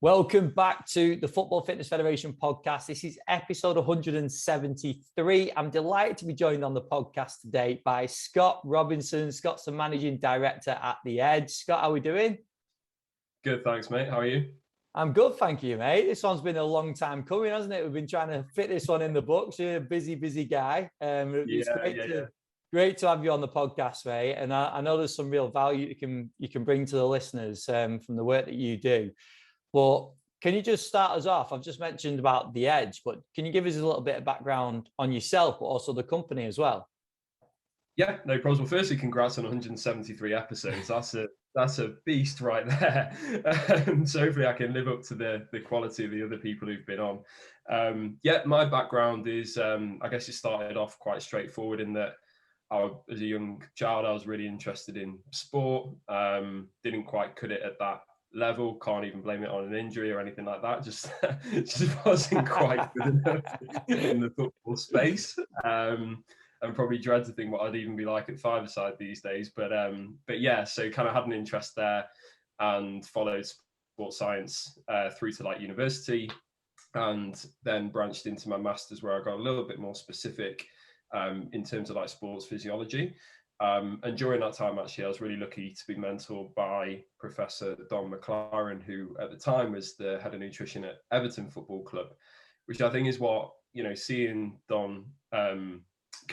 Welcome back to the Football Fitness Federation podcast. This is episode 173. I'm delighted to be joined on the podcast today by Scott Robinson. Scott's the managing director at The Edge. Scott, how are we doing? Good, thanks, mate. How are you? I'm good, thank you, mate. This one's been a long time coming, hasn't it? We've been trying to fit this one in the books. You're a busy guy. It's great to have you on the podcast, mate. And I know there's some real value you can bring to the listeners from the work that you do. But can you just start us off? I've just mentioned about The Edge, but can you give us a little bit of background on yourself, but also the company as well? Yeah, no problems. Well, firstly, congrats on 173 episodes. That's a beast right there. So hopefully I can live up to the quality of the other people who've been on. My background is, I guess it started off quite straightforward in that as a young child, I was really interested in sport. Didn't quite cut it at that level, can't even blame it on an injury or anything like that, just wasn't quite good enough in the football space, and probably dread to think what I'd even be like at five-a-side these days, but yeah, so kind of had an interest there and followed sports science through to like university, and then branched into my master's where I got a little bit more specific in terms of like sports physiology. And during that time, actually, I was really lucky to be mentored by Professor Don McLaren, who at the time was the head of nutrition at Everton Football Club, which I think is what, seeing Don kind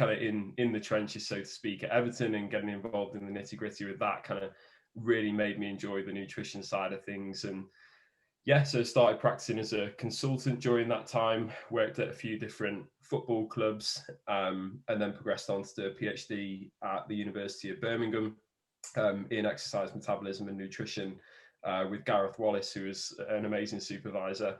of in the trenches, so to speak, at Everton and getting involved in the nitty gritty with that kind of really made me enjoy the nutrition side of things. And yeah, so started practicing as a consultant during that time, worked at a few different football clubs, and then progressed on to do a PhD at the University of Birmingham in exercise metabolism and nutrition with Gareth Wallace, who was an amazing supervisor.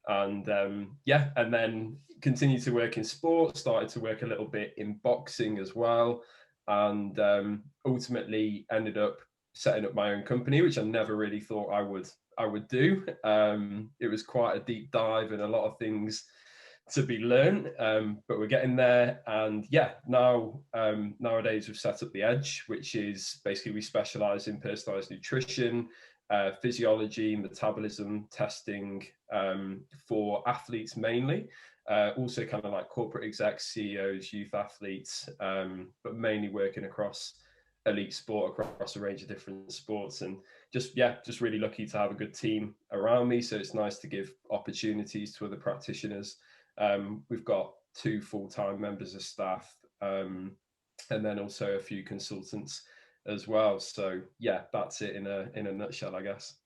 And and then continued to work in sport, started to work a little bit in boxing as well, and ultimately ended up setting up my own company, which I never really thought I would do. It was quite a deep dive and a lot of things to be learned, but we're getting there. And yeah, now nowadays we've set up The Edge, which is basically we specialize in personalized nutrition, physiology, metabolism testing for athletes mainly, also kind of like corporate execs, CEOs, youth athletes, but mainly working across elite sport across a range of different sports. And just really lucky to have a good team around me, so it's nice to give opportunities to other practitioners. We've got 2 full-time members of staff, and then also a few consultants as well. So yeah, that's it in a nutshell, I guess.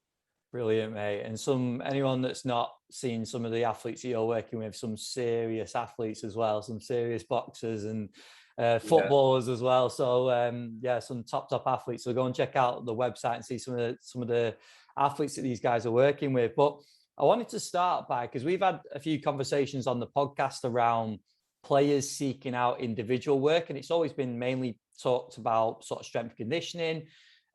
Brilliant, mate. And anyone that's not seen some of the athletes that you're working with, some serious athletes as well, some serious boxers and footballers as well. So some top athletes. So go and check out the website and see some of the athletes that these guys are working with. But I wanted to start by, because we've had a few conversations on the podcast around players seeking out individual work, and it's always been mainly talked about sort of strength conditioning.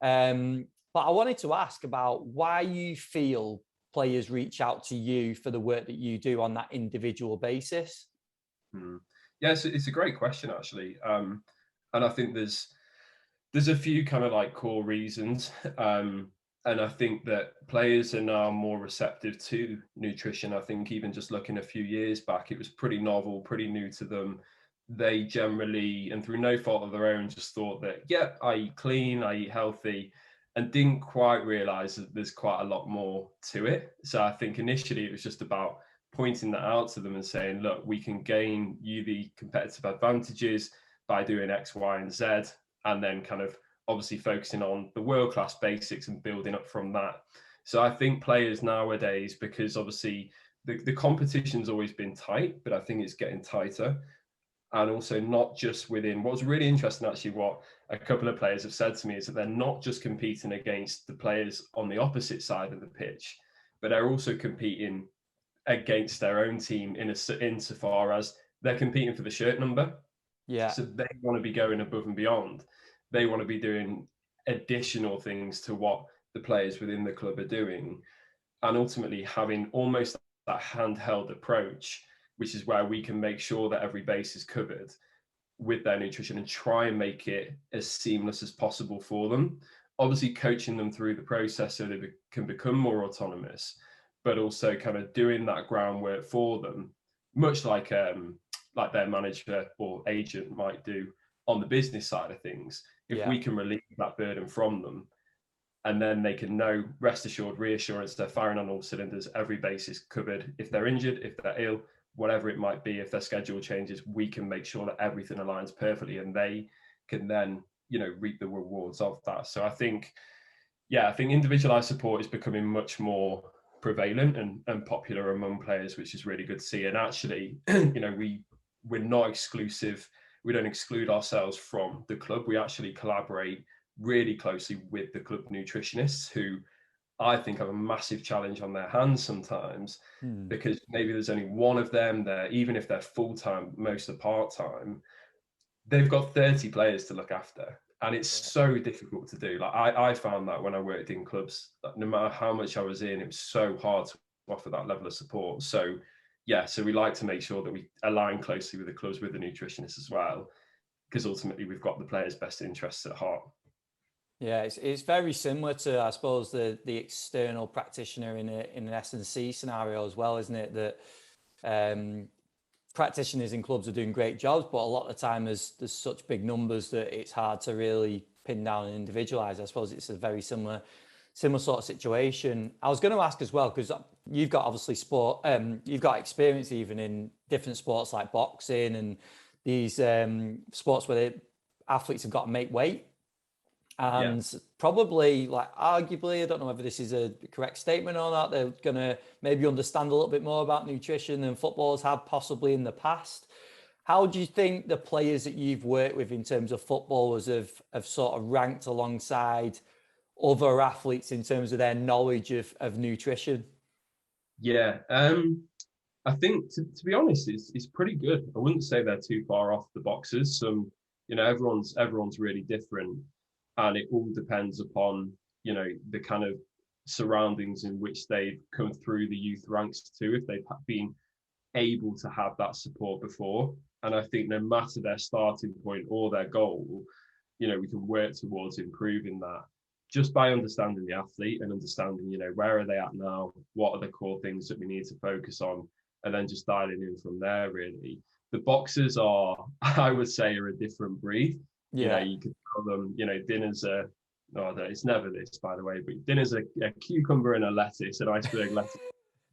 But I wanted to ask about why you feel players reach out to you for the work that you do on that individual basis. Yes, it's a great question, actually. And I think there's a few kind of like core reasons. And I think that players are now more receptive to nutrition. I think even just looking a few years back, it was pretty novel, pretty new to them. They generally, and through no fault of their own, just thought that, yeah, I eat clean, I eat healthy, and didn't quite realize that there's quite a lot more to it. So I think initially it was just about pointing that out to them and saying, look, we can gain you the competitive advantages by doing X, Y, and Z, and then kind of obviously focusing on the world-class basics and building up from that. So I think players nowadays, because obviously the competition's always been tight, but I think it's getting tighter. And also not just within, what's really interesting actually, what a couple of players have said to me is that they're not just competing against the players on the opposite side of the pitch, but they're also competing against their own team insofar as they're competing for the shirt number. Yeah. So they want to be going above and beyond. They want to be doing additional things to what the players within the club are doing, and ultimately having almost that handheld approach, which is where we can make sure that every base is covered with their nutrition and try and make it as seamless as possible for them. Obviously coaching them through the process so they can become more autonomous, but also kind of doing that groundwork for them, much like their manager or agent might do on the business side of things. If we can relieve that burden from them, and then they can know, rest assured, reassurance, they're firing on all cylinders, every base is covered. If they're injured, if they're ill, whatever it might be, if their schedule changes, we can make sure that everything aligns perfectly, and they can then, reap the rewards of that. So I think individualized support is becoming much more prevalent and popular among players, which is really good to see. And actually, we're not exclusive. We don't exclude ourselves from the club. We actually collaborate really closely with the club nutritionists, who I think have a massive challenge on their hands sometimes, because maybe there's only one of them there. Even if they're full-time, most are part-time, they've got 30 players to look after. And it's so difficult to do. Like I found that when I worked in clubs, no matter how much I was in, it was so hard to offer that level of support. So we like to make sure that we align closely with the clubs, with the nutritionists as well, because ultimately we've got the players' best interests at heart. Yeah, it's very similar to, I suppose, the external practitioner in an S&C scenario as well, isn't it? That practitioners in clubs are doing great jobs, but a lot of the time there's such big numbers that it's hard to really pin down and individualize. I suppose it's a very similar sort of situation. I was going to ask as well, because you've got obviously you've got experience even in different sports like boxing and these sports where the athletes have got to make weight. And probably, like, arguably, I don't know whether this is a correct statement or not, they're going to maybe understand a little bit more about nutrition than footballers have possibly in the past. How do you think the players that you've worked with in terms of footballers have sort of ranked alongside other athletes in terms of their knowledge of nutrition? Yeah, I think to be honest, it's pretty good. I wouldn't say they're too far off the boxers. Everyone's really different, and it all depends upon the kind of surroundings in which they've come through the youth ranks too, if they've been able to have that support before. And I think no matter their starting point or their goal, we can work towards improving that just by understanding the athlete and understanding, where are they at now, what are the core things that we need to focus on, and then just dialing in from there. Really, the boxers are, I would say, are a different breed. You could tell them, dinner's it's never this, by the way, but dinner's a cucumber and a lettuce, an iceberg lettuce.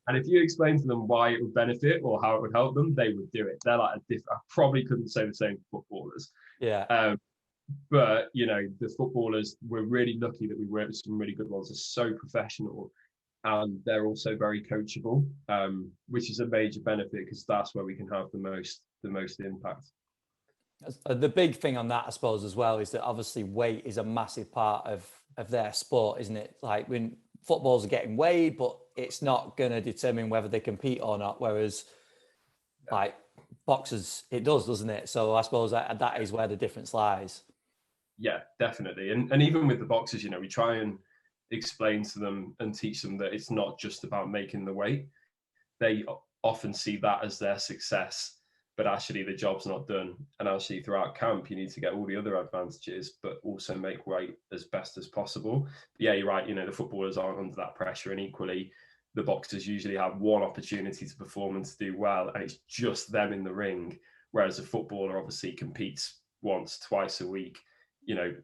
And if you explain to them why it would benefit or how it would help them, they would do it. They're like I probably couldn't say the same for footballers. But the footballers, we're really lucky that we work with some really good ones. They're so professional, and they're also very coachable, which is a major benefit, because that's where we can have the most impact. The big thing on that, I suppose, as well, is that obviously weight is a massive part of their sport, isn't it? Like, when footballers are getting weighed, but it's not going to determine whether they compete or not. Whereas, like boxers, it does, doesn't it? So I suppose that is where the difference lies. Yeah, definitely. And even with the boxers, we try and explain to them and teach them that it's not just about making the weight. They often see that as their success, but actually the job's not done. And actually throughout camp, you need to get all the other advantages, but also make weight as best as possible. But yeah, you're right. The footballers aren't under that pressure, and equally the boxers usually have one opportunity to perform and to do well, and it's just them in the ring. Whereas a footballer obviously competes once, twice a week,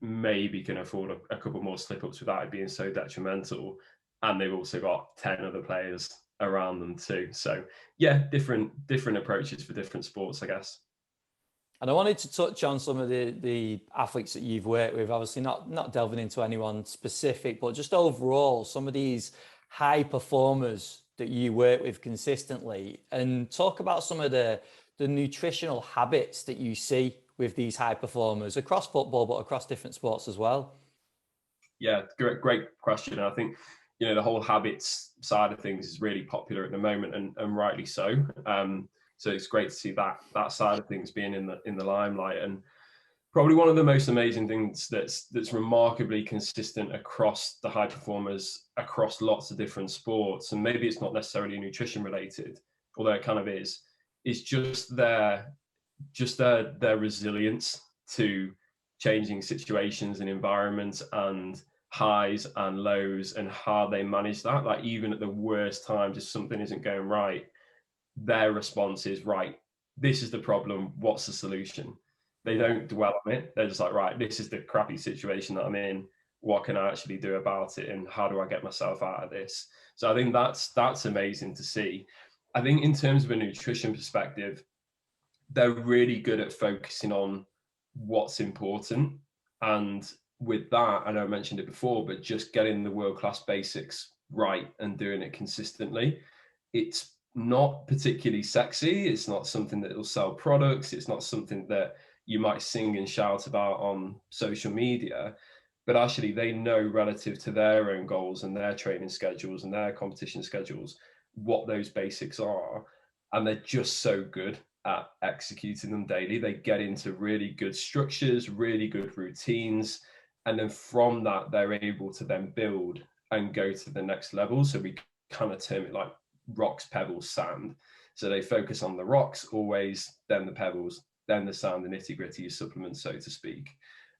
maybe can afford a couple more slip-ups without it being so detrimental. And they've also got 10 other players around them too. So yeah, different approaches for different sports, I guess. And I wanted to touch on some of the athletes that you've worked with, obviously not delving into anyone specific, but just overall, some of these high performers that you work with consistently, and talk about some of the nutritional habits that you see with these high performers across football, but across different sports as well. Yeah, great question. And I think, the whole habits side of things is really popular at the moment, and rightly so. So it's great to see that side of things being in the limelight. And probably one of the most amazing things that's remarkably consistent across the high performers, across lots of different sports, and maybe it's not necessarily nutrition related, although it kind of is just their resilience to changing situations and environments, and highs and lows and how they manage that. Like even at the worst times, if something isn't going right, their response is, right, this is the problem, what's the solution? They don't dwell on it. They're just like, right, this is the crappy situation that I'm in, what can I actually do about it, and how do I get myself out of this? So I think that's amazing to see. I think in terms of a nutrition perspective, they're really good at focusing on what's important. And with that, I know I mentioned it before, but just getting the world-class basics right and doing it consistently. It's not particularly sexy. It's not something that will sell products. It's not something that you might sing and shout about on social media, but actually they know relative to their own goals and their training schedules and their competition schedules, what those basics are. And they're just so good at executing them daily. They get into really good structures, really good routines. And then from that, they're able to then build and go to the next level. So we kind of term it like rocks, pebbles, sand. So they focus on the rocks always, then the pebbles, then the sand, the nitty gritty supplements, so to speak.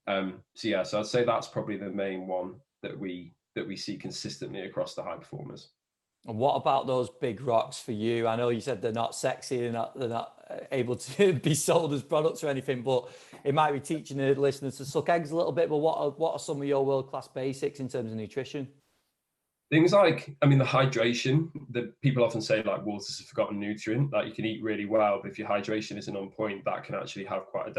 So I'd say that's probably the main one that we see consistently across the high performers. And what about those big rocks for you? I know you said they're not sexy, they're not able to be sold as products or anything, but it might be teaching the listeners to suck eggs a little bit. But what are some of your world-class basics in terms of nutrition? Things like, I mean, the hydration, that people often say like water's a forgotten nutrient, like you can eat really well, but if your hydration isn't on point, that can actually have quite a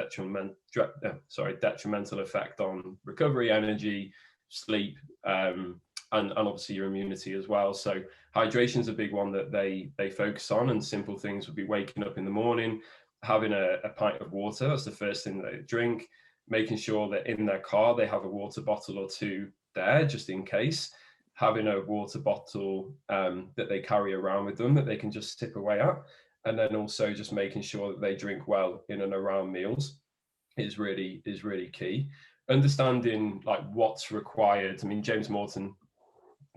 detrimental effect on recovery, energy, sleep, and obviously your immunity as well. So hydration is a big one that they focus on, and simple things would be waking up in the morning, having a pint of water. That's the first thing they drink, making sure that in their car they have a water bottle or two there just in case, having a water bottle that they carry around with them that they can just sip away at, and then also just making sure that they drink well in and around meals is really key. Understanding like what's required. I mean, James Morton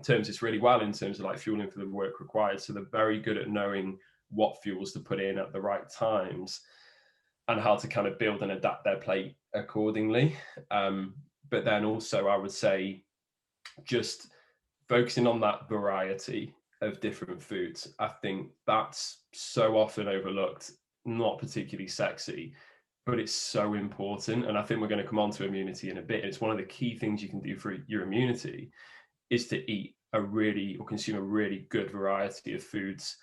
terms this really well in terms of like fueling for the work required. So they're very good at knowing what fuels to put in at the right times and how to kind of build and adapt their plate accordingly. But then also I would say just focusing on that variety of different foods. I think that's so often overlooked, not particularly sexy, but it's so important. And I think we're going to come on to immunity in a bit. It's one of the key things you can do for your immunity is to eat or consume a really good variety of foods,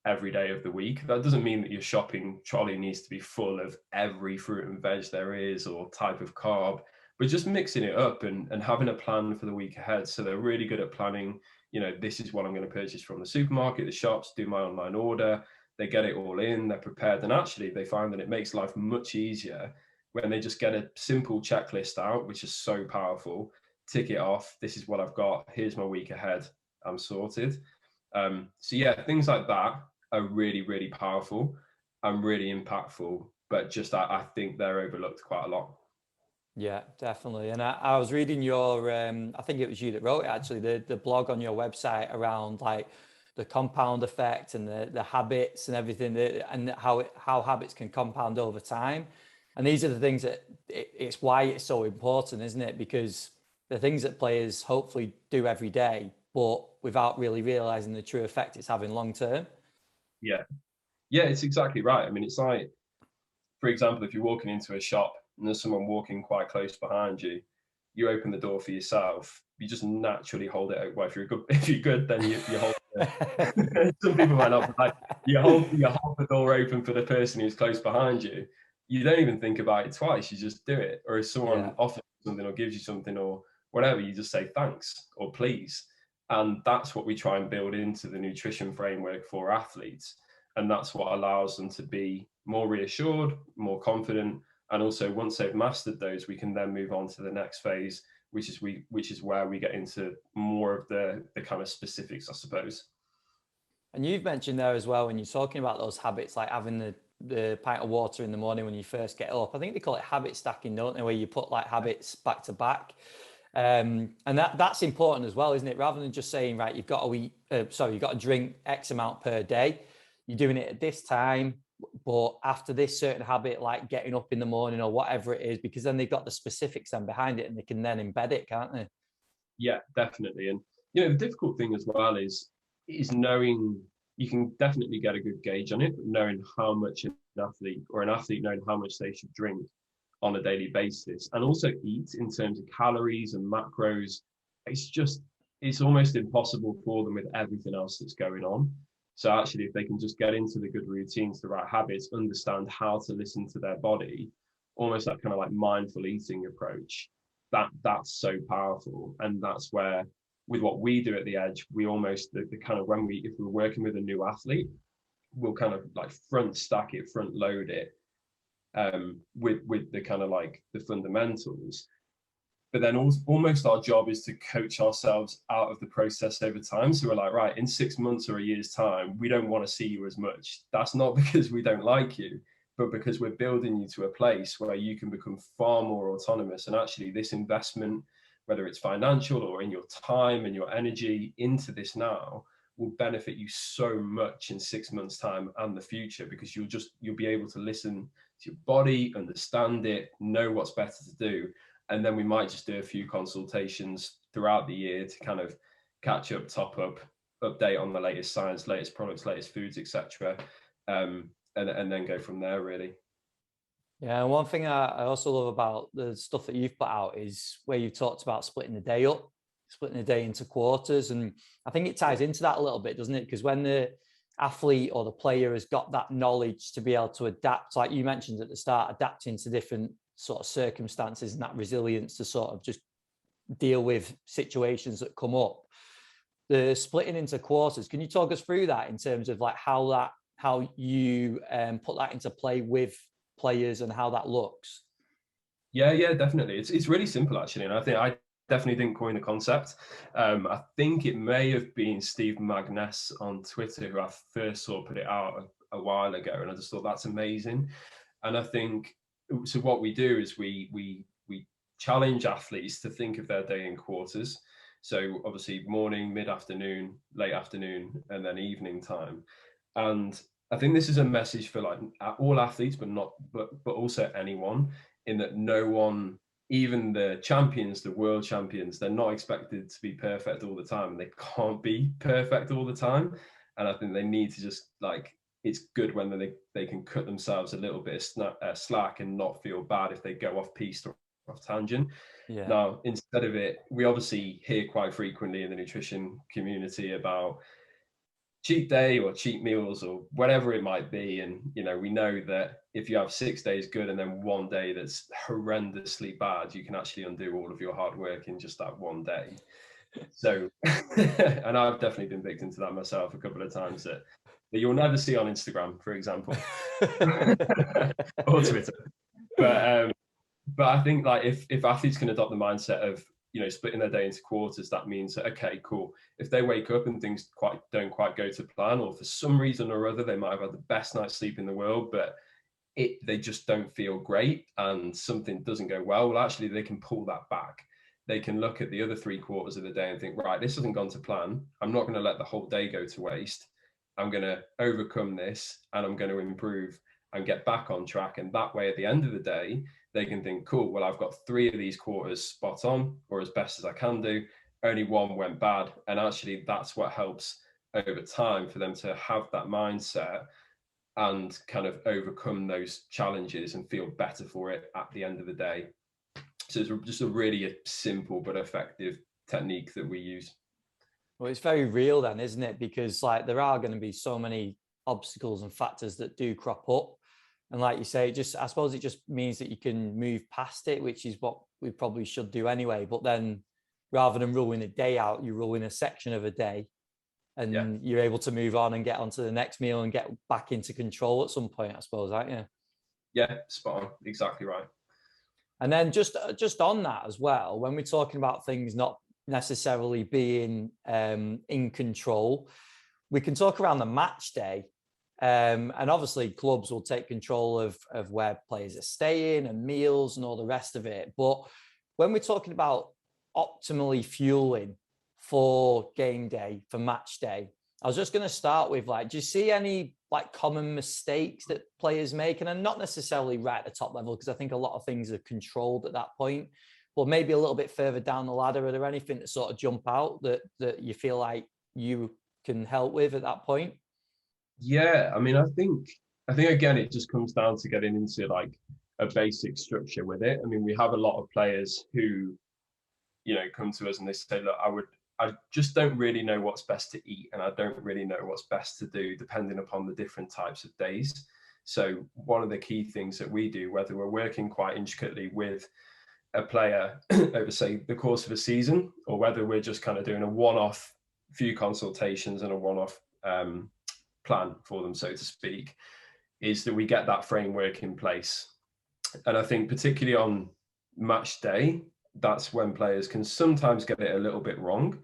every day of the week. That doesn't mean that your shopping trolley needs to be full of every fruit and veg there is or type of carb, but just mixing it up and having a plan for the week ahead. So they're really good at planning, this is what I'm going to purchase from the supermarket, the shops, do my online order. They get it all in, they're prepared. And actually they find that it makes life much easier when they just get a simple checklist out, which is so powerful. Tick it off. This is what I've got. Here's my week ahead. I'm sorted. Things like that are really, really powerful and really impactful. But just I think they're overlooked quite a lot. Yeah, definitely. And I was reading your, I think it was you that wrote it actually, the blog on your website around like the compound effect and the habits and everything, and how habits can compound over time. And these are the things that it's why it's so important, isn't it? Because the things that players hopefully do every day, but without really realizing the true effect it's having long term. Yeah, it's exactly right. I mean, it's like, for example, if you're walking into a shop and there's someone walking quite close behind you, you open the door for yourself. You just naturally hold it open. Well, if you're good, then you hold it. Some people might not, but like you hold the door open for the person who's close behind you. You don't even think about it twice. You just do it. Or if someone offers something or gives you something or whatever, you just say thanks or please. And that's what we try and build into the nutrition framework for athletes. And that's what allows them to be more reassured, more confident. And also once they've mastered those, we can then move on to the next phase, which is where we get into more of the kind of specifics, I suppose. And you've mentioned there as well, when you're talking about those habits, like having the pint of water in the morning when you first get up. I think they call it habit stacking, don't they? Where you put like habits back to back. And that's important as well, isn't it? Rather than just saying, right, you've got to drink X amount per day. You're doing it at this time. but after this certain habit, like getting up in the morning or whatever it is, because then they've got the specifics then behind it and they can then embed it, can't they? Yeah, definitely. And the difficult thing as well is knowing. You can definitely get a good gauge on it, but knowing how much an athlete knowing how much they should drink on a daily basis, and also eat in terms of calories and macros. It's almost impossible for them with everything else that's going on. So actually, if they can just get into the good routines, the right habits, understand how to listen to their body, almost that kind of like mindful eating approach, that's so powerful. And that's where, with what we do at the Edge, we almost the kind of if we're working with a new athlete, we'll kind of like front stack it, front load it, with the kind of like the fundamentals. But then almost our job is to coach ourselves out of the process over time. So we're like, right, in 6 months or a year's time, we don't want to see you as much. That's not because we don't like you, but because we're building you to a place where you can become far more autonomous. And actually this investment, whether it's financial or in your time and your energy into this now, will benefit you so much in 6 months' time and the future, because you'll be able to listen to your body, understand it, know what's better to do. And then we might just do a few consultations throughout the year to kind of catch up, top up, update on the latest science, latest products, latest foods, etc. And then go from there, really. Yeah, and one thing I also love about the stuff that you've put out is where you talked about splitting the day up, splitting the day into quarters. And I think it ties into that a little bit, doesn't it? Because when the athlete or the player has got that knowledge to be able to adapt, like you mentioned at the start, adapting to different sort of circumstances and that resilience to sort of just deal with situations that come up, the splitting into quarters, can you talk us through that in terms of like how you put that into play with players and how that looks? Yeah, definitely. It's really simple actually, and I think I definitely didn't coin the concept. I think it may have been Steve Magness on Twitter who I first saw put it out a while ago, and I just thought that's amazing. And I think so. What we do is we challenge athletes to think of their day in quarters. So obviously morning, mid-afternoon, late afternoon, and then evening time. And I think this is a message for like all athletes, but also anyone, in that no one, even the champions, the world champions, they're not expected to be perfect all the time, and they can't be perfect all the time. And I think they need to just like, it's good when they can cut themselves a little bit of slack and not feel bad if they go off piste or off tangent. Yeah. Now, instead of it, we obviously hear quite frequently in the nutrition community about cheat day or cheat meals or whatever it might be. And, we know that if you have 6 days good and then one day that's horrendously bad, you can actually undo all of your hard work in just that one day. So, and I've definitely been victim to that myself a couple of times that you'll never see on Instagram, for example, or Twitter. But I think like if athletes can adopt the mindset of, splitting their day into quarters, that means that, okay, cool. If they wake up and things don't quite go to plan, or for some reason or other, they might have had the best night's sleep in the world, but they just don't feel great and something doesn't go well, actually they can pull that back. They can look at the other 3 quarters of the day and think, right, this hasn't gone to plan. I'm not going to let the whole day go to waste. I'm going to overcome this and I'm going to improve and get back on track. And that way, at the end of the day, they can think, cool, well, I've got 3 of these quarters spot on, or as best as I can do. Only 1 went bad. And actually, that's what helps over time for them to have that mindset and kind of overcome those challenges and feel better for it at the end of the day. So it's just a really simple but effective technique that we use. Well, it's very real then, isn't it? Because like there are going to be so many obstacles and factors that do crop up. And like you say, I suppose it just means that you can move past it, which is what we probably should do anyway. But then rather than ruling a day out, you rule in a section of a day and you're able to move on and get onto the next meal and get back into control at some point, I suppose, aren't you? Yeah, spot on. Exactly right. And then just on that as well, when we're talking about things not necessarily being in control, we can talk around the match day. And obviously clubs will take control of where players are staying and meals and all the rest of it. But when we're talking about optimally fueling for game day, for match day, I was just going to start with, like, do you see any like common mistakes that players make? And I'm not necessarily right at the top level, because I think a lot of things are controlled at that point, but maybe a little bit further down the ladder. Are there anything that sort of jump out that you feel like you can help with at that point? Yeah, I mean, I think again, it just comes down to getting into like a basic structure with it. I mean, we have a lot of players who, come to us and they say, look, I just don't really know what's best to eat, and I don't really know what's best to do depending upon the different types of days. So one of the key things that we do, whether we're working quite intricately with a player over, say, the course of a season, or whether we're just kind of doing a one-off few consultations and a one-off plan for them, so to speak, is that we get that framework in place. And I think particularly on match day, that's when players can sometimes get it a little bit wrong,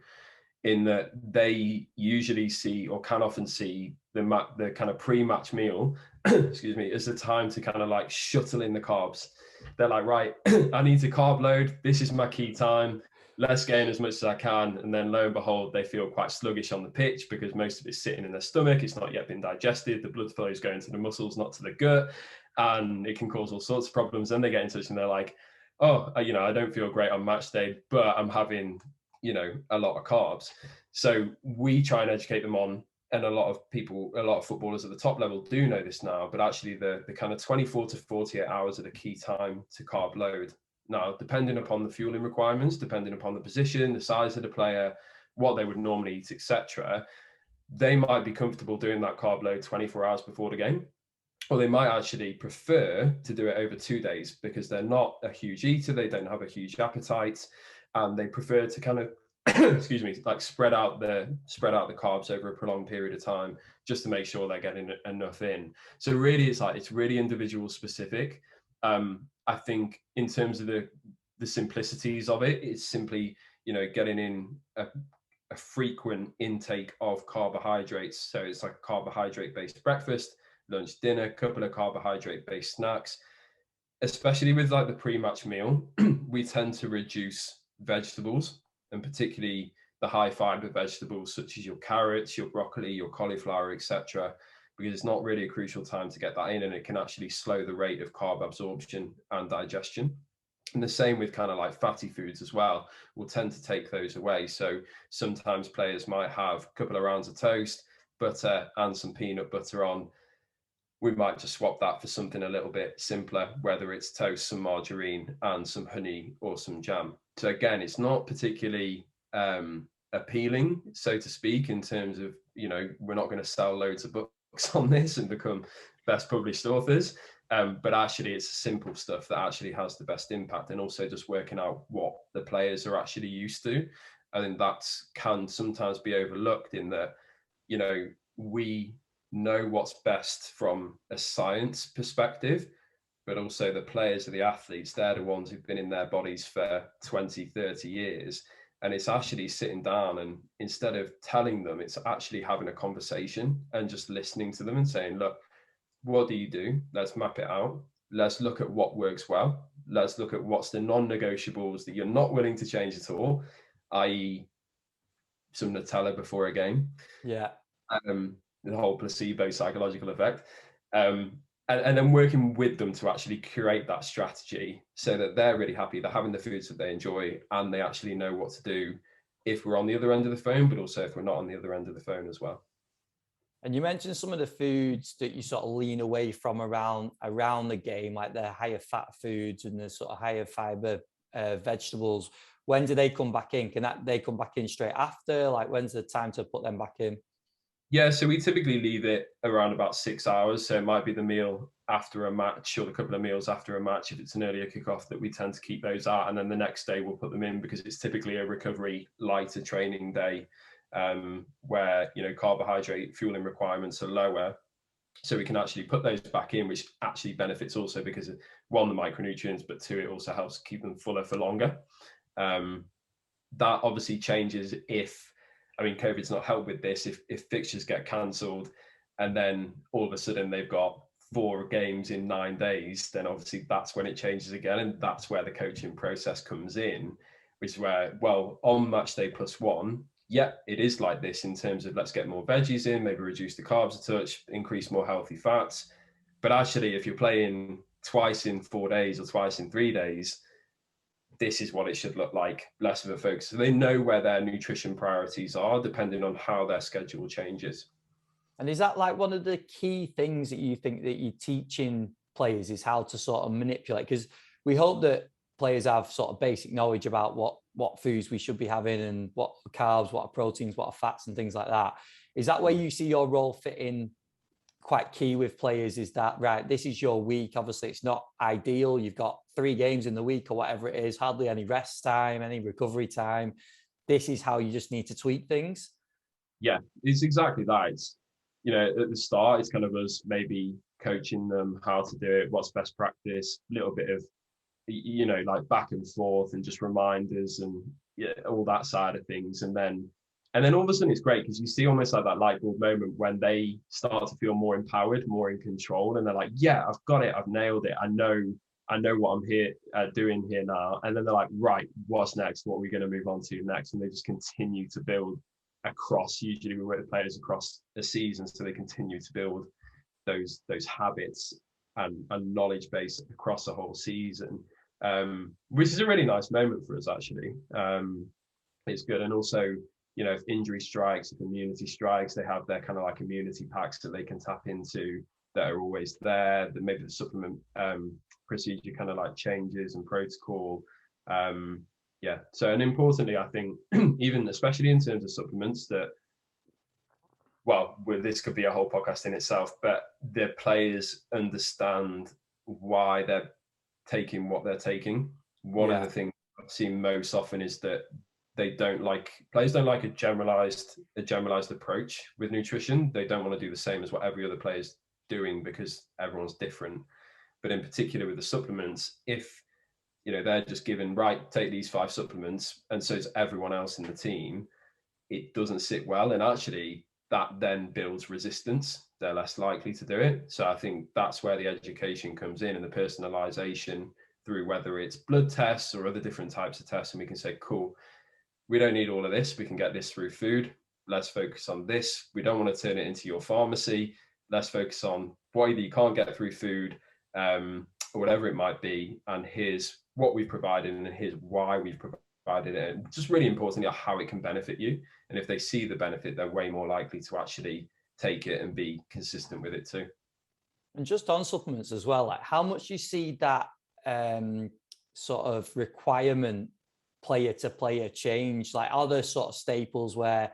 in that they usually see, or can often see, the kind of pre-match meal excuse me, as the time to kind of like shuttle in the carbs. They're like, right, I need to carb load, this is my key time, let's gain as much as I can. And then lo and behold, they feel quite sluggish on the pitch because most of it's sitting in their stomach, it's not yet been digested, the blood flow is going to the muscles, not to the gut, and it can cause all sorts of problems. Then they get in touch and they're like, oh, I don't feel great on match day, but I'm having a lot of carbs. So we try and educate them on, and a lot of footballers at the top level do know this now, but actually the kind of 24 to 48 hours are the key time to carb load. Now, depending upon the fueling requirements, depending upon the position, the size of the player, what they would normally eat, etc., they might be comfortable doing that carb load 24 hours before the game, or they might actually prefer to do it over 2 days because they're not a huge eater, they don't have a huge appetite, and they prefer to kind of excuse me, like spread out the carbs over a prolonged period of time, just to make sure they're getting enough in. So really, it's really individual specific. I think in terms of the simplicities of it, it's simply getting in a frequent intake of carbohydrates. So it's like a carbohydrate based breakfast, lunch, dinner, couple of carbohydrate based snacks. Especially with like the pre-match meal, we tend to reduce vegetables, and particularly the high fiber vegetables such as your carrots, your broccoli, your cauliflower, etc., because it's not really a crucial time to get that in, and it can actually slow the rate of carb absorption and digestion. And the same with kind of like fatty foods as well. We'll tend to take those away. So sometimes players might have a couple of rounds of toast, butter, and some peanut butter on. We might just swap that for something a little bit simpler, whether it's toast, some margarine, and some honey or some jam. So again, it's not particularly appealing, so to speak, in terms of, we're not going to sell loads of books on this and become best published authors. But actually, it's simple stuff that actually has the best impact, and also just working out what the players are actually used to. I think that can sometimes be overlooked in that, we know what's best from a science perspective, but also the players are the athletes. They're the ones who've been in their bodies for 20, 30 years. And it's actually sitting down, and instead of telling them, it's actually having a conversation and just listening to them and saying, look, what do you do? Let's map it out. Let's look at what works well. Let's look at what's the non-negotiables that you're not willing to change at all, i.e. some Nutella before a game. Yeah. The whole placebo psychological effect. And then working with them to actually create that strategy so that they're really happy, they're having the foods that they enjoy, and they actually know what to do if we're on the other end of the phone, but also if we're not on the other end of the phone as well. And you mentioned some of the foods that you sort of lean away from around the game, like the higher fat foods and the sort of higher fiber vegetables. When do they come back in? They come back in straight after? Like, when's the time to put them back in? Yeah, so we typically leave it around about 6 hours. So it might be the meal after a match or a couple of meals after a match. If it's an earlier kickoff, that we tend to keep those out. And then the next day we'll put them in, because it's typically a recovery lighter training day, where, carbohydrate fueling requirements are lower. So we can actually put those back in, which actually benefits also because of, one, the micronutrients, but two, it also helps keep them fuller for longer. That obviously changes if, COVID's not helped with this. If fixtures get cancelled and then all of a sudden they've got 4 games in 9 days, then obviously that's when it changes again. And that's where the coaching process comes in, which is where, well, on match day +1, yeah, it is like this in terms of let's get more veggies in, maybe reduce the carbs a touch, increase more healthy fats. But actually, if you're playing twice in 4 days or twice in 3 days, this is what it should look like, less of a focus. So they know where their nutrition priorities are, depending on how their schedule changes. And is that like one of the key things that you think that you're teaching players, is how to sort of manipulate? Because we hope that players have sort of basic knowledge about what foods we should be having and what are carbs, what are proteins, what are fats and things like that. Is that where you see your role fit in quite key with players? Is that right, this is your week, obviously it's not ideal, you've got 3 games in the week or whatever it is, hardly any rest time, any recovery time, this is how you just need to tweak things? Yeah, it's exactly that. It's, at the start, it's kind of us maybe coaching them how to do it, what's best practice, a little bit of, like back and forth and just reminders and all that side of things. And then all of a sudden it's great because you see almost like that light bulb moment when they start to feel more empowered, more in control. And they're like, yeah, I've got it. I've nailed it. I know what I'm here doing here now. And then they're like, right, what's next? What are we going to move on to next? And they just continue to build across, usually we work with players across a season. So they continue to build those habits and knowledge base across the whole season, which is a really nice moment for us, actually. It's good. And also, if injury strikes, if immunity strikes, they have their kind of like immunity packs that they can tap into that are always there. That maybe the supplement procedure kind of like changes and protocol. So, and importantly, I think even especially in terms of supplements that, this could be a whole podcast in itself, but the players understand why they're taking what they're taking. One of the things I've seen most often is that players don't like a generalized approach with nutrition. They don't want to do the same as what every other player's doing because everyone's different. But in particular with the supplements, if they're just given, right, take these 5 supplements, and so is everyone else in the team, it doesn't sit well. And actually that then builds resistance. They're less likely to do it. So I think that's where the education comes in and the personalization through whether it's blood tests or other different types of tests. And we can say, cool, we don't need all of this. We can get this through food. Let's focus on this. We don't want to turn it into your pharmacy. Let's focus on what either you can't get through food or whatever it might be. And here's what we've provided and here's why we've provided it. And just really importantly, how it can benefit you. And if they see the benefit, they're way more likely to actually take it and be consistent with it too. And just on supplements as well, like how much you see that sort of requirement player to player change? Like, are there sort of staples where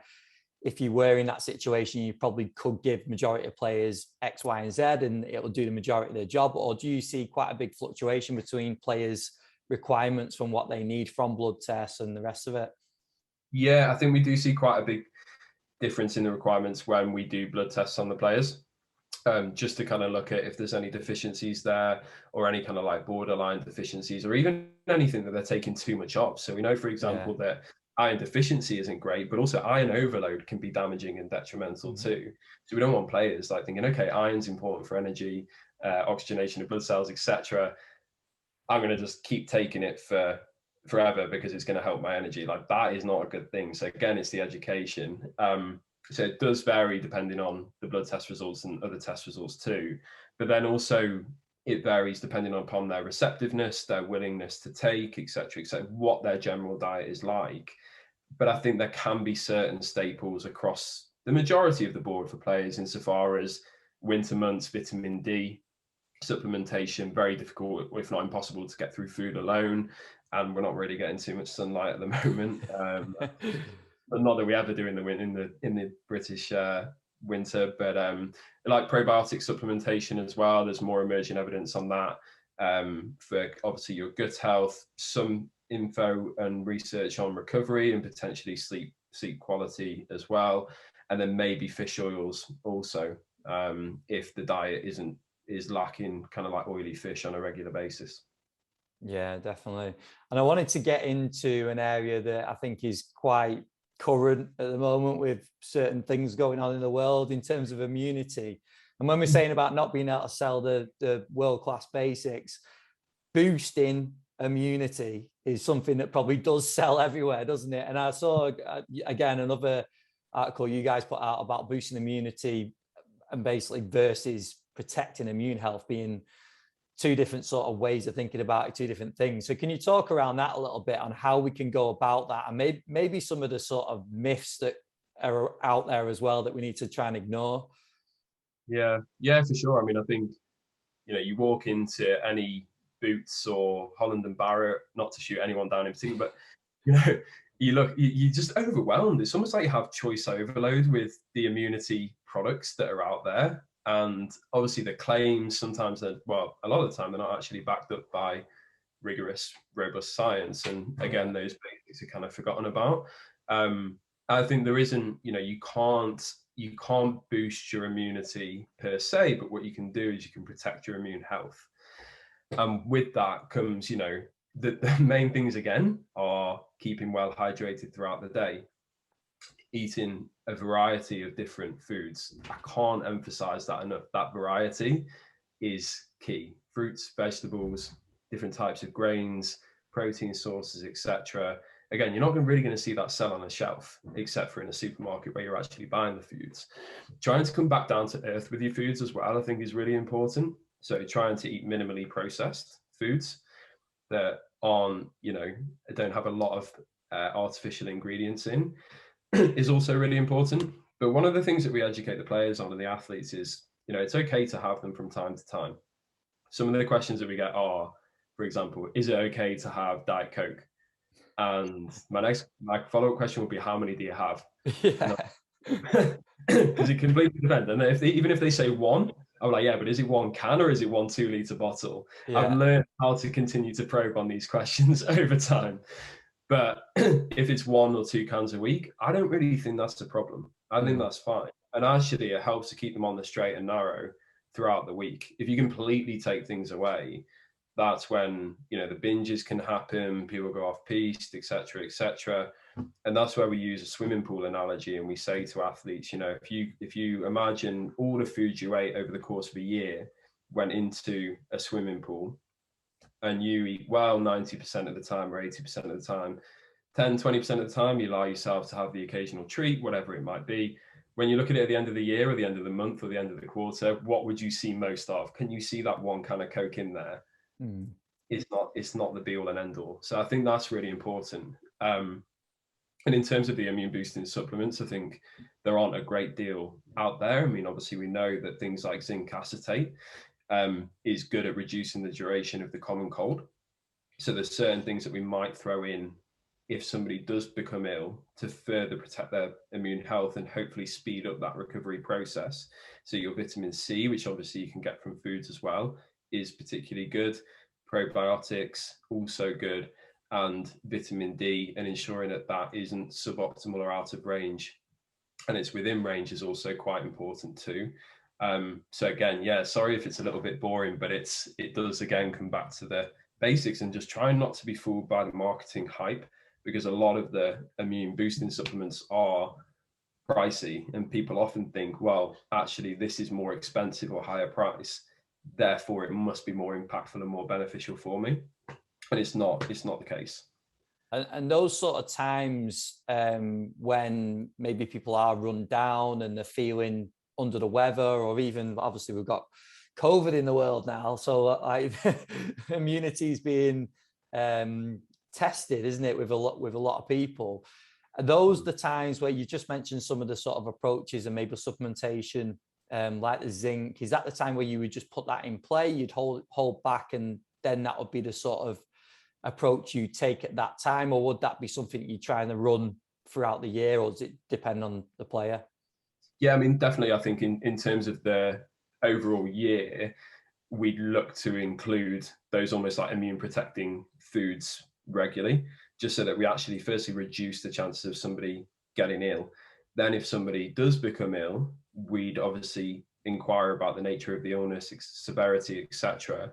if you were in that situation, you probably could give majority of players X, Y, and Z and it'll do the majority of their job? Or do you see quite a big fluctuation between players' requirements from what they need from blood tests and the rest of it? Yeah, I think we do see quite a big difference in the requirements when we do blood tests on the players. Just to kind of look at if there's any deficiencies there or any kind of like borderline deficiencies or even anything that they're taking too much of. So we know, for example, that iron deficiency isn't great, but also iron overload can be damaging and detrimental too. So we don't want players like thinking, okay, iron's important for energy, oxygenation of blood cells, etc. I'm going to just keep taking it for forever because it's going to help my energy. Like that is not a good thing. So again, it's the education. So it does vary depending on the blood test results and other test results too. But then also it varies depending upon their receptiveness, their willingness to take, etc., what their general diet is like. But I think there can be certain staples across the majority of the board for players insofar as winter months, vitamin D, supplementation, very difficult, if not impossible, to get through food alone. And we're not really getting too much sunlight at the moment. But not that we ever do in the British winter, but like probiotic supplementation as well. There's more emerging evidence on that for obviously your gut health, some info and research on recovery and potentially sleep quality as well, and then maybe fish oils also if the diet is lacking kind of like oily fish on a regular basis. Yeah, definitely. And I wanted to get into an area that I think is quite current at the moment with certain things going on in the world in terms of immunity. And when we're saying about not being able to sell the world-class basics, boosting immunity is something that probably does sell everywhere, doesn't it? And I saw again another article you guys put out about boosting immunity and basically versus protecting immune health being two different sort of ways of thinking about it, two different things. So can you talk around that a little bit on how we can go about that, and maybe some of the sort of myths that are out there as well that we need to try and ignore? Yeah, for sure. I mean, I think, you walk into any Boots or Holland and Barrett, not to shoot anyone down in particular, but you know, you're just overwhelmed. It's almost like you have choice overload with the immunity products that are out there. And obviously the claims sometimes a lot of the time they're not actually backed up by rigorous, robust science. And again, those basics are kind of forgotten about. I think there isn't, you can't boost your immunity per se, but what you can do is you can protect your immune health. And with that comes, the main things again are keeping well hydrated throughout the day, eating a variety of different foods. I can't emphasize that enough. That variety is key. Fruits, vegetables, different types of grains, protein sources, etc. Again, you're not really going to see that sell on a shelf, except for in a supermarket where you're actually buying the foods. Trying to come back down to earth with your foods as well, I think, is really important. So trying to eat minimally processed foods that aren't, don't have a lot of artificial ingredients in is also really important. But one of the things that we educate the players on and the athletes is, it's okay to have them from time to time. Some of the questions that we get are, for example, is it okay to have Diet Coke? And my follow-up question would be, how many do you have? Yeah. Because it completely depends. And even if they say one, I'm like, yeah, but is it one can or is it 1 2-liter bottle? Yeah. I've learned how to continue to probe on these questions over time. But if it's 1 or 2 cans a week, I don't really think that's a problem. I think that's fine. And actually, it helps to keep them on the straight and narrow throughout the week. If you completely take things away, that's when, the binges can happen, people go off piste, etc., etc. And that's where we use a swimming pool analogy, and we say to athletes, if you imagine all the foods you ate over the course of a year went into a swimming pool, and you eat well 90% of the time or 80% of the time, 10-20% of the time you allow yourself to have the occasional treat, whatever it might be. When you look at it at the end of the year or the end of the month or the end of the quarter, what would you see most of? Can you see that one kind of Coke in there? It's not the be all and end all. So I think that's really important. And in terms of the immune boosting supplements, I think there aren't a great deal out there. I mean, obviously we know that things like zinc acetate is good at reducing the duration of the common cold. So there's certain things that we might throw in if somebody does become ill to further protect their immune health and hopefully speed up that recovery process. So your vitamin C, which obviously you can get from foods as well, is particularly good. Probiotics, also good. And vitamin D, and ensuring that that isn't suboptimal or out of range, and it's within range, is also quite important too. So again, yeah, sorry if it's a little bit boring, but it does again come back to the basics and just trying not to be fooled by the marketing hype, because a lot of the immune boosting supplements are pricey, and people often think, well, actually this is more expensive or higher price, therefore it must be more impactful and more beneficial for me. And it's not the case. And those sort of times when maybe people are run down and they're feeling under the weather, or even obviously we've got COVID in the world now, so immunity is being tested, isn't it, with a lot of people. Are those the times where you just mentioned some of the sort of approaches and maybe supplementation, like the zinc? Is that the time where you would just put that in play? You'd hold back, and then that would be the sort of approach you take at that time, or would that be something you're trying to run throughout the year, or does it depend on the player? Yeah, I mean, definitely. I think in terms of the overall year, we'd look to include those almost like immune protecting foods regularly, just so that we actually firstly reduce the chances of somebody getting ill. Then if somebody does become ill, we'd obviously inquire about the nature of the illness, severity, etc.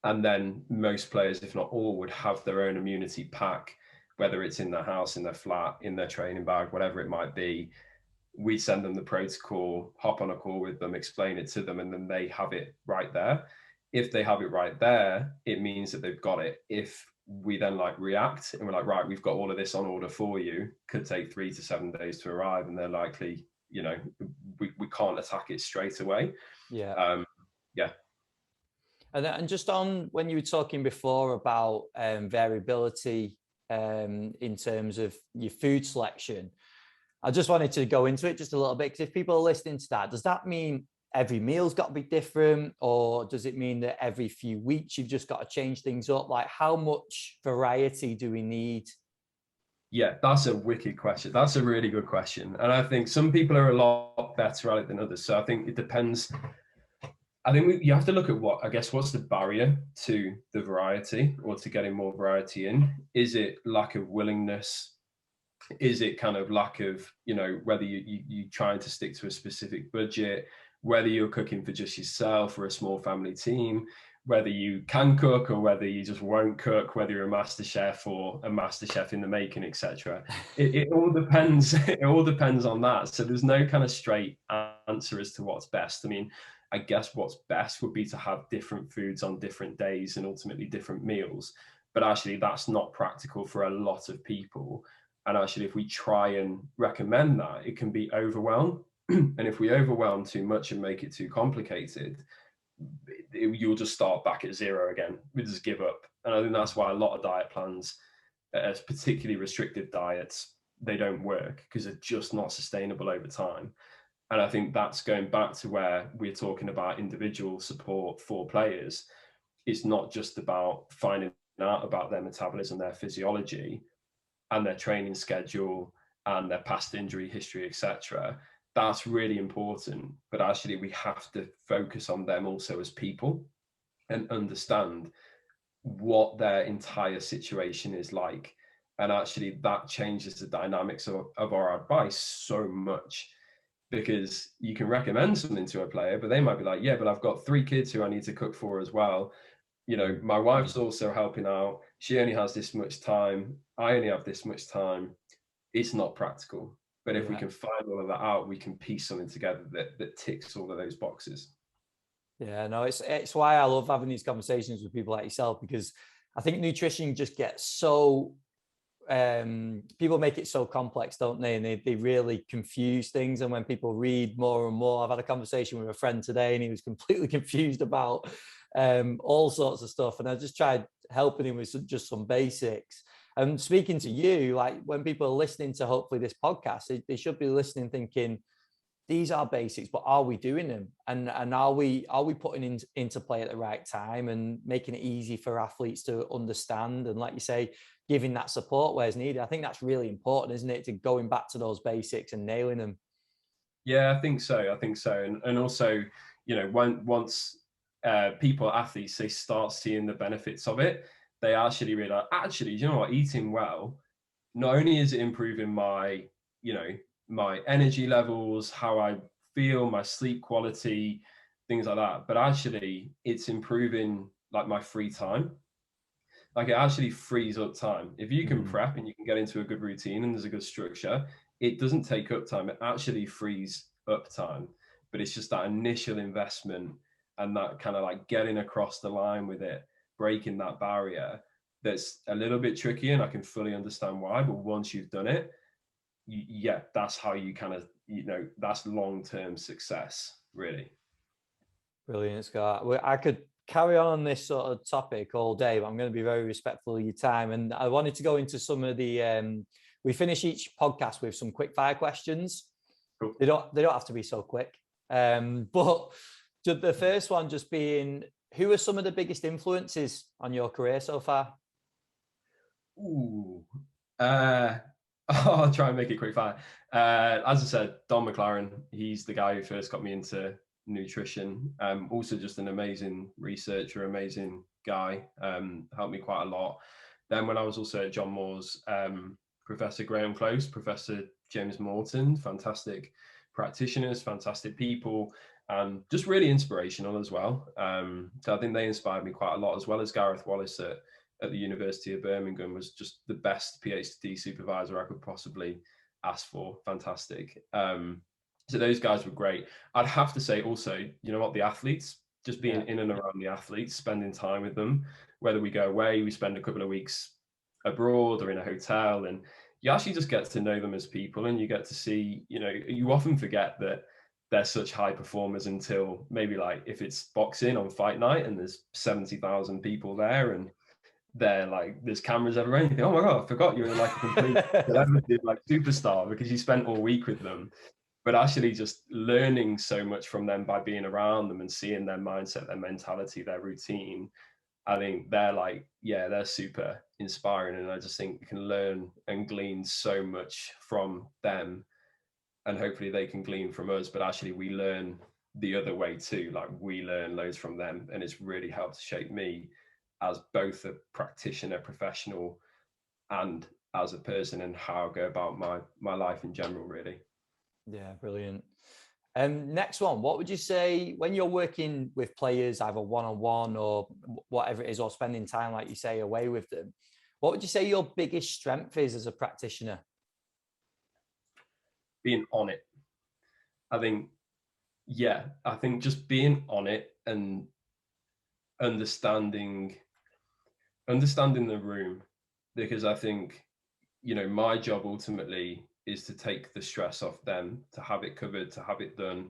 And then most players, if not all, would have their own immunity pack, whether it's in their house, in their flat, in their training bag, whatever it might be. We send them the protocol, hop on a call with them, explain it to them, and then they have it right there. If they have it right there, it means that they've got it. If we then like react and we're like, right, we've got all of this on order for you. Could take 3 to 7 days to arrive, and they're likely, you know, we can't attack it straight away. Yeah. Yeah. And just on when you were talking before about variability in terms of your food selection, I just wanted to go into it just a little bit, because if people are listening to that, does that mean every meal's got to be different, or does it mean that every few weeks you've just got to change things up? Like, how much variety do we need? Yeah, that's a wicked question. That's a really good question. And I think some people are a lot better at it than others. So I think it depends. I think you have to look at what's the barrier to the variety or to getting more variety in? Is it lack of willingness? Is it kind of lack of, you know, whether you trying to stick to a specific budget, whether you're cooking for just yourself or a small family team, whether you can cook or whether you just won't cook, whether you're a master chef or a master chef in the making, etc. It all depends. It all depends on that. So there's no kind of straight answer as to what's best. I mean, I guess what's best would be to have different foods on different days and ultimately different meals. But actually, that's not practical for a lot of people. And actually, if we try and recommend that, it can be overwhelmed. And if we overwhelm too much and make it too complicated, you'll just start back at zero again. We just give up. And I think that's why a lot of diet plans, as particularly restrictive diets, they don't work because they're just not sustainable over time. And I think that's going back to where we're talking about individual support for players. It's not just about finding out about their metabolism, their physiology, and their training schedule and their past injury history, etc. That's really important. But actually, we have to focus on them also as people and understand what their entire situation is like. And actually, that changes the dynamics of our advice so much, because you can recommend something to a player, but they might be like, yeah, but I've got 3 kids who I need to cook for as well. You know, my wife's also helping out. She only has this much time. I only have this much time. It's not practical. But if we can find all of that out, we can piece something together that ticks all of those boxes. Yeah, no, it's why I love having these conversations with people like yourself, because I think nutrition just gets so people make it so complex, don't they? And they really confuse things. And when people read more and more, I've had a conversation with a friend today and he was completely confused about all sorts of stuff. And I just tried helping him with just some basics. And speaking to you, like when people are listening to hopefully this podcast, they should be listening thinking, these are basics, but are we doing them? And are we putting into play at the right time and making it easy for athletes to understand? And like you say, giving that support where it's needed. I think that's really important, isn't it? To going back to those basics and nailing them. Yeah, I think so. And also, you know, once people, athletes, they start seeing the benefits of it, they actually realize, actually, you know what, eating well, not only is it improving my, you know, my energy levels, how I feel, my sleep quality, things like that, but actually it's improving like my free time. Like it actually frees up time. If you can prep and you can get into a good routine and there's a good structure, it doesn't take up time. It actually frees up time. But it's just that initial investment and that kind of like getting across the line with it, breaking that barrier, that's a little bit tricky, and I can fully understand why. But once you've done it, yeah, that's how you kind of, you know, that's long-term success, really. Brilliant, Scott. Well, I could carry on this sort of topic all day, but I'm going to be very respectful of your time. And I wanted to go into some of the, we finish each podcast with some quick fire questions. Cool. They don't have to be so quick. But the first one just being, who are some of the biggest influences on your career so far? Ooh, I'll try and make it quick fire. As I said, Don McLaren, he's the guy who first got me into nutrition. Also just an amazing researcher, amazing guy, helped me quite a lot. Then when I was also at John Moore's, Professor Graham Close, Professor James Morton, fantastic practitioners, fantastic people, and just really inspirational as well. So I think they inspired me quite a lot, as well as Gareth Wallace at the University of Birmingham, was just the best PhD supervisor I could possibly ask for. Fantastic. So those guys were great. I'd have to say also, you know what, the athletes, just being in and around the athletes, spending time with them whether we go away, we spend a couple of weeks abroad or in a hotel, and you actually just get to know them as people, and you get to see, you often forget that they're such high performers until maybe like if it's boxing on fight night and there's 70,000 people there and they're like, there's cameras everywhere. And you think, oh my God, I forgot you're like a complete celebrity, like superstar, because you spent all week with them. But actually just learning so much from them by being around them and seeing their mindset, their mentality, their routine. I think they're like, yeah, they're super inspiring. And I just think you can learn and glean so much from them. And hopefully they can glean from us. But actually we learn the other way too. Like we learn loads from them. And it's really helped shape me as both a practitioner, professional, and as a person, and how I go about my life in general, really. Yeah, brilliant. Next one, what would you say when you're working with players, either one-on-one or whatever it is, or spending time, like you say, away with them, what would you say your biggest strength is as a practitioner? Being on it. I think just being on it and understanding the room, because I think, my job ultimately is to take the stress off them, to have it covered, to have it done,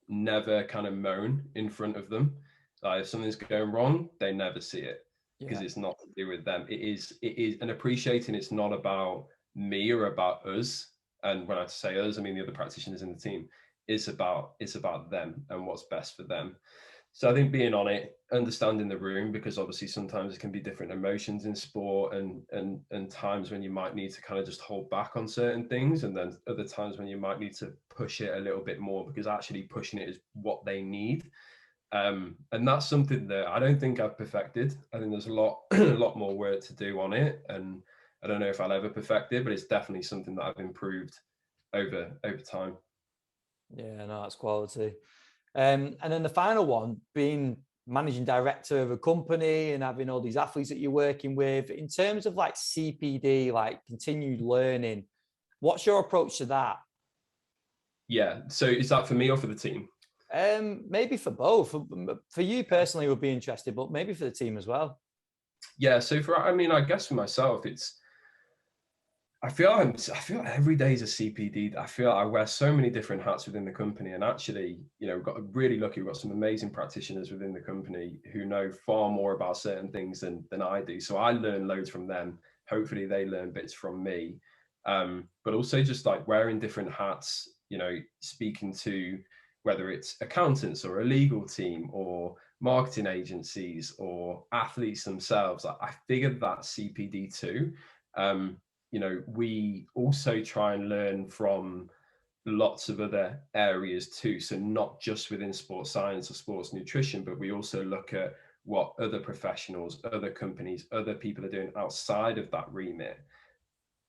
never kind of moan in front of them. Like if something's going wrong, they never see it because it's not to do with them. It is, and appreciating it's not about me or about us. And when I say us, I mean the other practitioners in the team. It's about them and what's best for them. So I think being on it, understanding the room, because obviously sometimes it can be different emotions in sport, and times when you might need to kind of just hold back on certain things, and then other times when you might need to push it a little bit more, because actually pushing it is what they need. And that's something that I don't think I've perfected. I think there's a lot more work to do on it, and I don't know if I'll ever perfect it, but it's definitely something that I've improved over time. Yeah, no, that's quality. And then the final one, being managing director of a company and having all these athletes that you're working with, in terms of like CPD, like continued learning, what's your approach to that? Yeah. So is that for me or for the team? Maybe for both. For you personally would be interested, but maybe for the team as well. Yeah. So I guess for myself, I feel every day is a CPD. I feel I wear so many different hats within the company, and actually, we've got really lucky. We've got some amazing practitioners within the company who know far more about certain things than I do. So I learn loads from them. Hopefully, they learn bits from me. But also just like wearing different hats. Speaking to whether it's accountants or a legal team or marketing agencies or athletes themselves. I figured that CPD too. We also try and learn from lots of other areas too. So not just within sports science or sports nutrition, but we also look at what other professionals, other companies, other people are doing outside of that remit.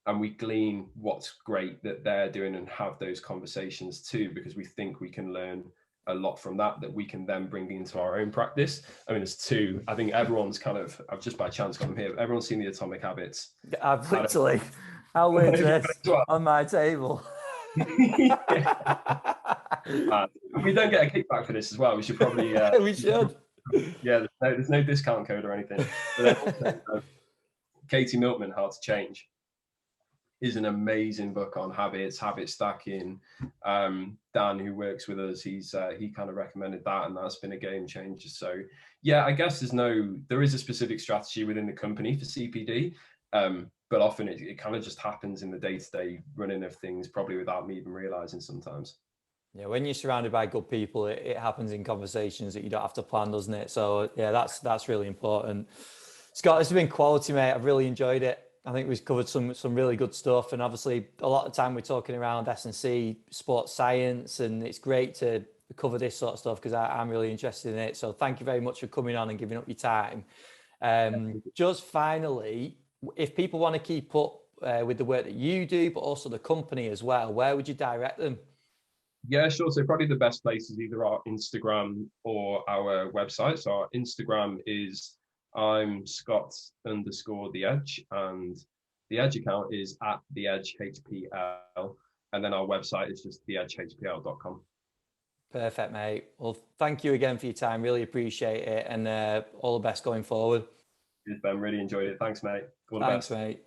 And we glean what's great that they're doing and have those conversations too, because we think we can learn a lot from that we can then bring into our own practice. I mean, there's two. I think everyone's I've just by chance got them here. Everyone's seen the Atomic Habits. I've literally, I'll leave this on my table. We don't get a kickback for this as well. We should probably. We should. Yeah, there's no discount code or anything. But also, Katie Milkman, How to Change, is an amazing book on habit stacking. Dan, who works with us, he kind of recommended that, and that's been a game changer. So yeah, I guess there is a specific strategy within the company for CPD, but often it kind of just happens in the day-to-day running of things, probably without me even realizing sometimes. Yeah, when you're surrounded by good people, it happens in conversations that you don't have to plan, doesn't it? So yeah, that's really important. Scott, this has been quality, mate. I've really enjoyed it. I think we've covered some really good stuff, and obviously a lot of time we're talking around S&C, sports science, and it's great to cover this sort of stuff because I'm really interested in it. So thank you very much for coming on and giving up your time. Just finally, if people want to keep up with the work that you do, but also the company as well, where would you direct them? Yeah, sure. So probably the best place is either our Instagram or our website. So our Instagram is I'm Scott_the Edge, and the Edge account is at the Edge HPL, and then our website is just theedgehpl.com. Perfect, mate. Well, thank you again for your time. Really appreciate it, and all the best going forward. Cheers, Ben. Really enjoyed it. Thanks, mate. All the Thanks, best. mate.